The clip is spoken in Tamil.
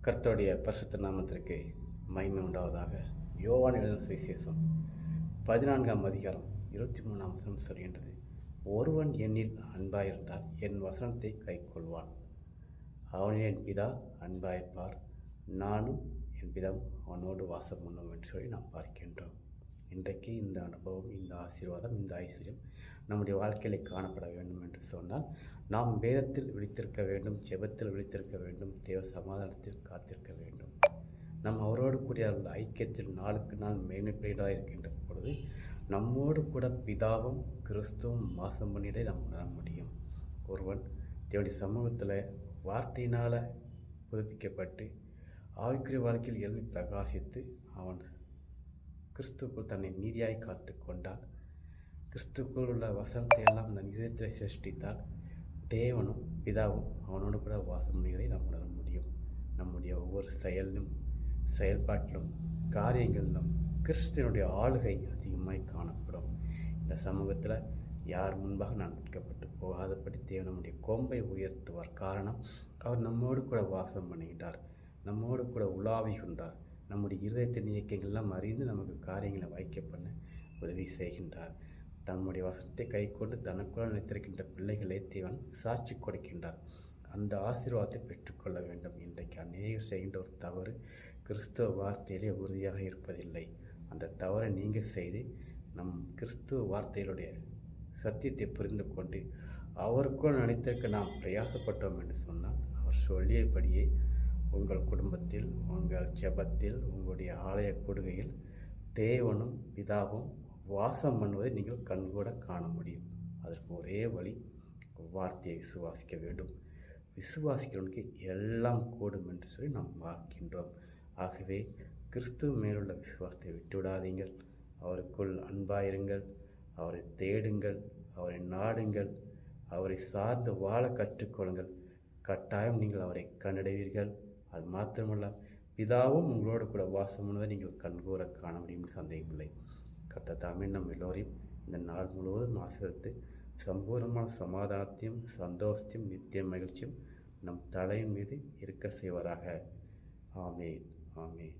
கர்த்தருடைய பரிசுத்த நாமத்திற்கு மகிமை உண்டாவதாக. யோவான் எழுதின சுவிசேஷம் 14ஆம் அதிகாரம் 23ஆம் வசனம் சொல்கின்றது, ஒருவன் என்னில் அன்பாயிருந்தால் என் வசனத்தை கைக்கொள்வான். அவனே என் பிதா அன்பாயிருப்பார், நானும் என் பிதாவும் அவனோடு வாசம் பண்ணுவோம் என்று சொல்லி நாம் பார்க்கின்றோம். இன்றைக்கு இந்த அனுபவம், இந்த ஆசீர்வாதம், இந்த ஐஸ்வர்யம் நம்முடைய வாழ்க்கையில் காணப்பட வேண்டும் என்று சொன்னால் நாம் வேதத்தில் விழித்திருக்க வேண்டும், ஜெபத்தில் விழித்திருக்க வேண்டும், தேவ சமாதானத்தில் காத்திருக்க வேண்டும். நாம் அவரோடு கூடிய ஐக்கியத்தில் நாளுக்கு நாள் மேன்மைப்படாக இருக்கின்ற பொழுது நம்மோடு கூட பிதாவும் கிறிஸ்துவும் வாசம் பண்ணிட நாம் உணர முடியும். ஒருவன் தேவனுடைய சமூகத்தில் வார்த்தையினால் புதுப்பிக்கப்பட்டு ஆவிக்குரிய வாழ்க்கையில் எழுதி பிரகாசித்து அவன் கிறிஸ்துக்குள் தன்னை நீதியாய் காத்து கொண்டால், கிறிஸ்துக்குள் உள்ள வசனத்தை எல்லாம் அந்த இதயத்தில் சிருஷ்டித்தால், தேவனும் பிதாவும் அவனோடு கூட வாசம் பண்ணுவதை நாம் உணர முடியும். நம்முடைய ஒவ்வொரு செயல்பாட்டிலும் காரியங்களிலும் கிறிஸ்துவனுடைய ஆளுகை அதிகமாய் காணப்படும். இந்த சமூகத்தில் யார் முன்பாக நான் நிற்கப்பட்டு போகாதபடி தேவன் நம்முடைய கொம்பை உயர்த்துவார். காரணம், அவர் நம்மோடு கூட வாசம் பண்ணுகின்றார், நம்மோடு கூட உலாவுகின்றார். நம்முடைய இருதயத்தின் இயக்கங்கள்லாம் அறிந்து நமக்கு காரியங்களை வாய்க்க பண்ண உதவி செய்கின்றார். தன்னுடைய வசனத்தை கை கொண்டு தனக்குள் நினைத்திருக்கின்ற பிள்ளைகளை தேவன் சாட்சி கொடுக்கின்றார். அந்த ஆசீர்வாதத்தை பெற்றுக்கொள்ள வேண்டும். இன்றைக்கு அநேகர் செய்கின்ற ஒரு தவறு, கிறிஸ்துவ வார்த்தையிலே உறுதியாக இருப்பதில்லை. அந்த தவறை நீங்கள் செய்து நம் கிறிஸ்துவ வார்த்தைகளுடைய சத்தியத்தை புரிந்து கொண்டு அவருக்குள் நினைத்திருக்க நாம் பிரயாசப்பட்டோம் என்று சொன்னால், அவர் சொல்லியபடியே உங்கள் குடும்பத்தில், உங்கள் ஜெபத்தில், உங்களுடைய ஆலய கூடுகையில் தேவனும் பிதாவும் வாசம் பண்ணுவதை நீங்கள் கண்கூட காண முடியும். அதற்கு ஒரே வழி, வார்த்தையை விசுவாசிக்க வேண்டும். விசுவாசிக்கிறவனுக்கு எல்லாம் கூடும் என்று சொல்லி நாம் பார்க்கின்றோம். ஆகவே கிறிஸ்துவ மேலுள்ள விசுவாசத்தை விட்டுவிடாதீங்கள். அவருக்குள் அன்பாயிருங்கள், அவரை தேடுங்கள், அவரை நாடுங்கள், அவரை சார்ந்து வாழ கற்றுக்கொள்ளுங்கள். கட்டாயம் நீங்கள் அவரை கண்டடைவீர்கள். அது மாத்திரமல்ல, பிதாவும் உங்களோடு கூட வாசம் பண்ணுவதை நீங்கள் கண்கூற காண முடியும், சந்தேகமில்லை. கர்த்தர் தாமே நம் எல்லோரையும் இந்த நாள் முழுவதும் ஆசீர்வதித்து சம்பூர்ணமான சமாதானத்தையும் சந்தோஷத்தையும் நித்திய மகிழ்ச்சியும் நம் தலையின் மீது இருக்க செய்வாராக. ஆமேன், ஆமேன்.